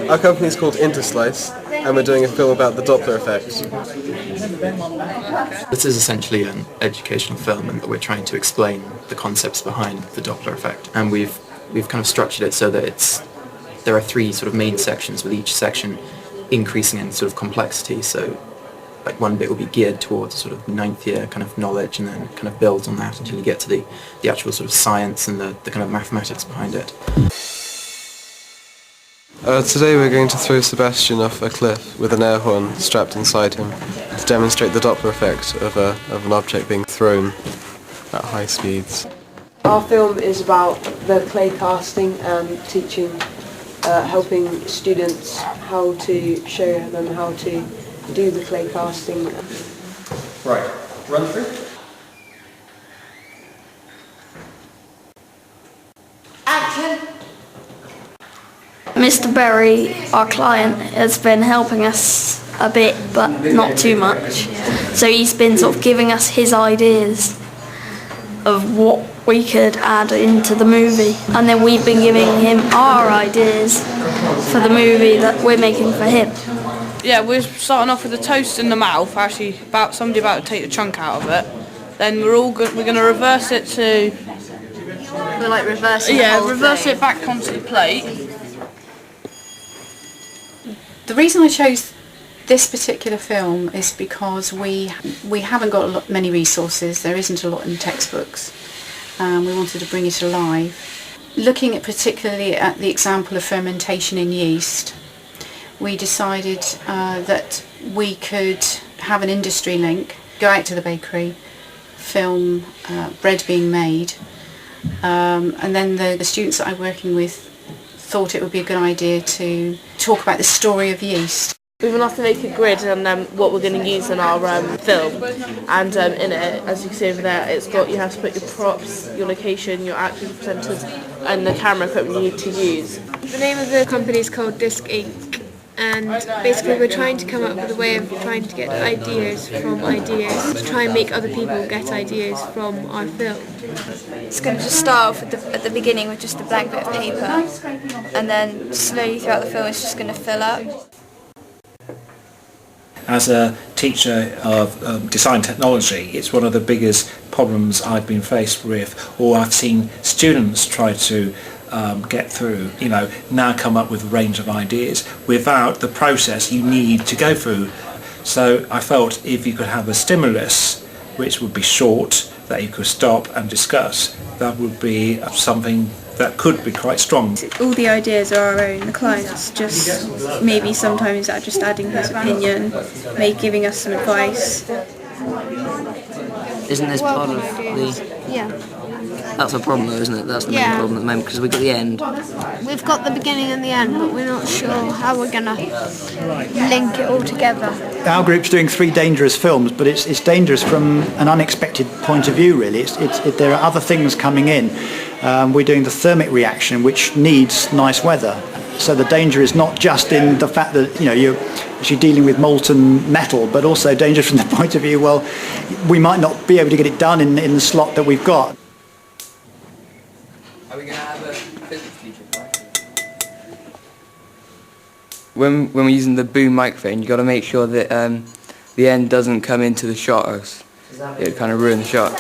Our company is called Interslice, and we're doing a film about the Doppler effect. This is essentially an educational film, and we're trying to explain the concepts behind the Doppler effect. And we've kind of structured it so that there are three sort of main sections, with each section increasing in sort of complexity. So like one bit will be geared towards sort of ninth year kind of knowledge, and then kind of builds on that until you get to the actual sort of science and the kind of mathematics behind it. Today we're going to throw Sebastian off a cliff with an air horn strapped inside him to demonstrate the Doppler effect of an object being thrown at high speeds. Our film is about the clay casting and teaching, helping students how to show them how to do the clay casting. Right, run through. Action! Mr. Berry, our client, has been helping us a bit, but not too much. So he's been sort of giving us his ideas of what we could add into the movie, and then we've been giving him our ideas for the movie that we're making for him. Yeah, we're starting off with a toast in the mouth, actually somebody about to take the chunk out of it. Then we're going to reverse it to... We're like reversing reverse it back onto the plate. The reason I chose this particular film is because we haven't got many resources. There isn't a lot in textbooks. We wanted to bring it alive. Looking at particularly at the example of fermentation in yeast, we decided that we could have an industry link, go out to the bakery, film bread being made, and then the students that I'm working with thought it would be a good idea to talk about the story of yeast. We've been asked to make a grid and what we're going to use in our film, and in it, as you can see over there, it's got, you have to put your props, your location, your actors, presenters, and the camera equipment you need to use. The name of the company is called Disc Inc. And basically we're trying to come up with a way of trying to get ideas from ideas, to try and make other people get ideas from our film. It's going to just start off at the beginning with just a blank bit of paper, and then slowly throughout the film it's just going to fill up. As a teacher of design technology, it's one of the biggest problems I've been faced with, or I've seen students try to get through, now come up with a range of ideas without the process you need to go through. So I felt if you could have a stimulus which would be short, that you could stop and discuss, that would be something that could be quite strong. All the ideas are our own. The client's just maybe sometimes just adding his opinion, maybe giving us some advice. Isn't this part of the... Yeah. That's a problem though, isn't it? That's the main problem at the moment, because we've got the end. We've got the beginning and the end, but we're not sure how we're going to link it all together. Our group's doing 3 dangerous films, but it's dangerous from an unexpected point of view, really. There are other things coming in. We're doing the thermic reaction, which needs nice weather. So the danger is not just in the fact that you're actually dealing with molten metal, but also danger from the point of view, well, we might not be able to get it done in the slot that we've got. Are we going to have a physics teacher? When we're using the boom microphone, you've got to make sure that the end doesn't come into the shot, or else it would kind of ruin the shot.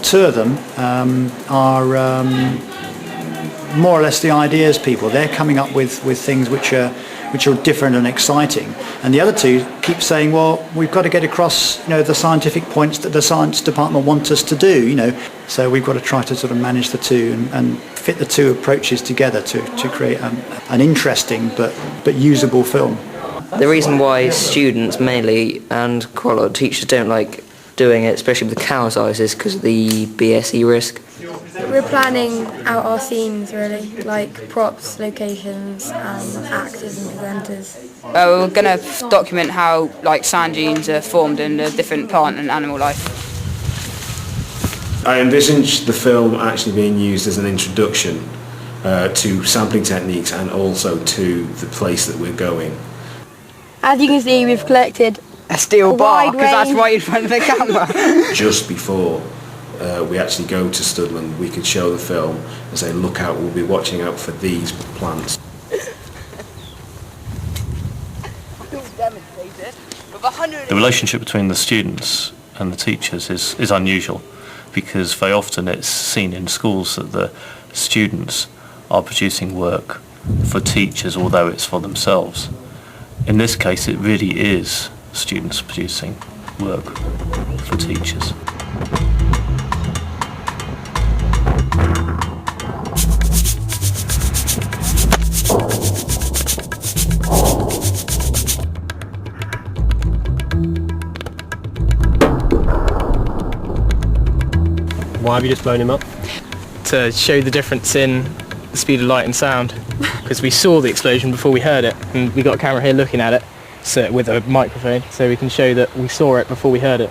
Two of them are more or less the ideas people. They're coming up with things which are different and exciting, and the other two keep saying, well, we've got to get across the scientific points that the science department want us to do, so we've got to try to sort of manage the two and fit the two approaches together to create an interesting but usable film. The reason why students mainly and quite a lot of teachers don't like doing it, especially with the cow size, is because of the BSE risk. We're planning out our themes, really, like props, locations, and actors and presenters. We're going to document how sand dunes are formed in the different plant and animal life. I envisage the film actually being used as an introduction to sampling techniques and also to the place that we're going. As you can see, we've collected a steel bar, because that's right in front of the camera. Just before we actually go to Studland, we can show the film and say, look out, we'll be watching out for these plants. The relationship between the students and the teachers is unusual, because very often it's seen in schools that the students are producing work for teachers, although it's for themselves. In this case, it really is students producing work for teachers. Why have you just blown him up? To show the difference in the speed of light and sound, because we saw the explosion before we heard it, and we got a camera here looking at it, so with a microphone, so we can show that we saw it before we heard it.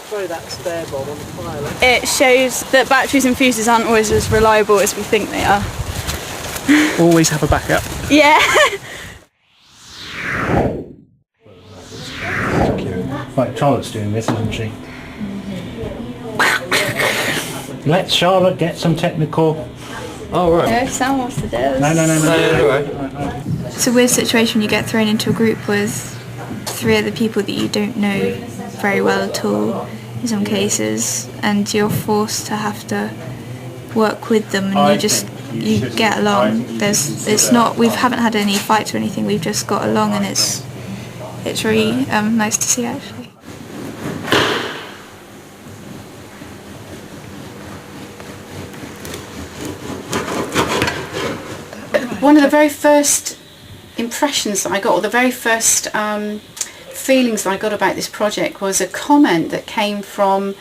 Throw that spare bomb on the fire. It shows that batteries and fuses aren't always as reliable as we think they are. Always have a backup. Yeah. Right, Charlotte's doing this, isn't she? Let Charlotte get some technical. Oh, right. No, Sam wants to do this. No. It's a weird situation. You get thrown into a group with 3 other people that you don't know very well at all in some cases, and you're forced to have to work with them, and you get along. We haven't had any fights or anything. We've just got along, and it's really nice to see, actually. One of the very first impressions that I got, or the very first feelings that I got about this project, was a comment that came from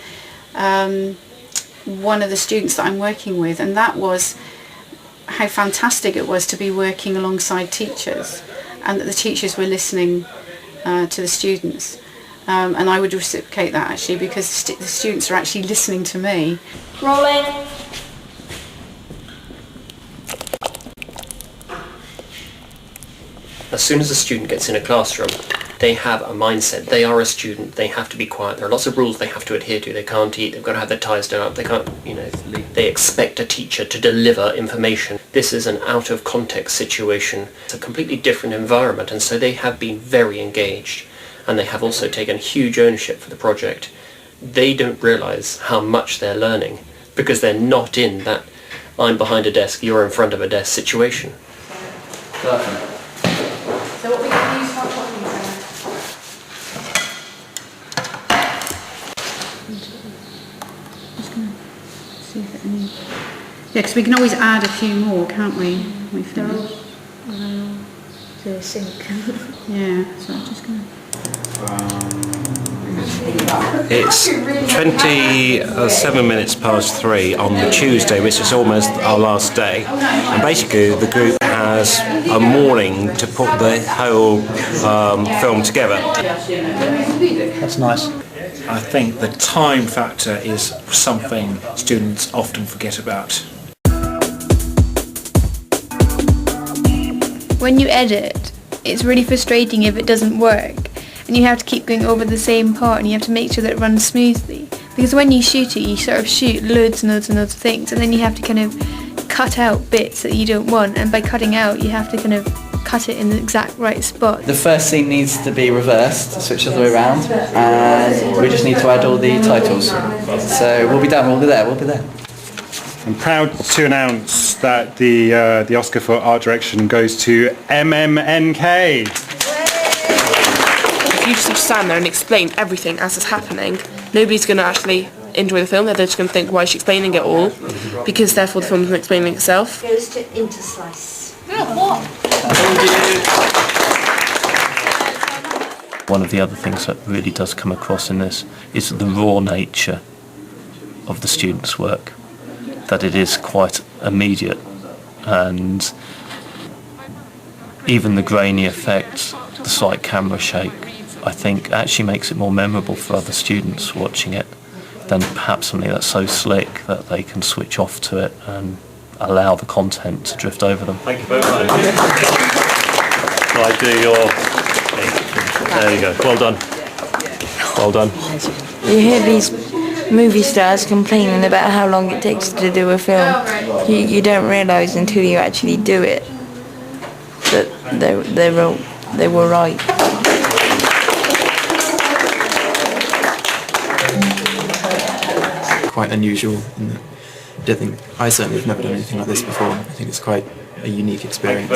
one of the students that I'm working with, and that was how fantastic it was to be working alongside teachers, and that the teachers were listening to the students. And I would reciprocate that, actually, because the students are actually listening to me. Rolling. As soon as a student gets in a classroom, they have a mindset. They are a student. They have to be quiet. There are lots of rules they have to adhere to. They can't eat. They've got to have their ties done up. They can't, they expect a teacher to deliver information. This is an out of context situation. It's a completely different environment, and so they have been very engaged, and they have also taken huge ownership for the project. They don't realise how much they're learning because they're not in that I'm behind a desk, you're in front of a desk situation. So what we're going to use for our Yeah, because we can always add a few more, can't we? We finish. To sync. Yeah, so I'm just going to... It's 27 minutes past 3 on the Tuesday, which is almost our last day. And basically the group has a morning to put the whole film together. That's nice. I think the time factor is something students often forget about. When you edit, it's really frustrating if it doesn't work, and you have to keep going over the same part, and you have to make sure that it runs smoothly. Because when you shoot it, you sort of shoot loads and loads and loads of things, and then you have to kind of cut out bits that you don't want, and by cutting out, you have to kind of cut it in the exact right spot. The first scene needs to be reversed, switch the other way around, and we just need to add all the titles. So we'll be done, we'll be there. I'm proud to announce that the Oscar for Art Direction goes to MMNK. If you just stand there and explain everything as it's happening, nobody's going to actually enjoy the film. They're just going to think, why is she explaining it all? Because therefore the film isn't explaining itself. Goes to Interslice. One of the other things that really does come across in this is the raw nature of the students' work, that it is quite immediate, and even the grainy effect, the slight camera shake, I think actually makes it more memorable for other students watching it than perhaps something that's so slick that they can switch off to it and allow the content to drift over them. Thank you very much. Shall I do your... There you go. Well done. Well done. You hear these movie stars complaining about how long it takes to do a film. You don't realise until you actually do it that they were right. Quite unusual in that I certainly have never done anything like this before. I think it's quite a unique experience.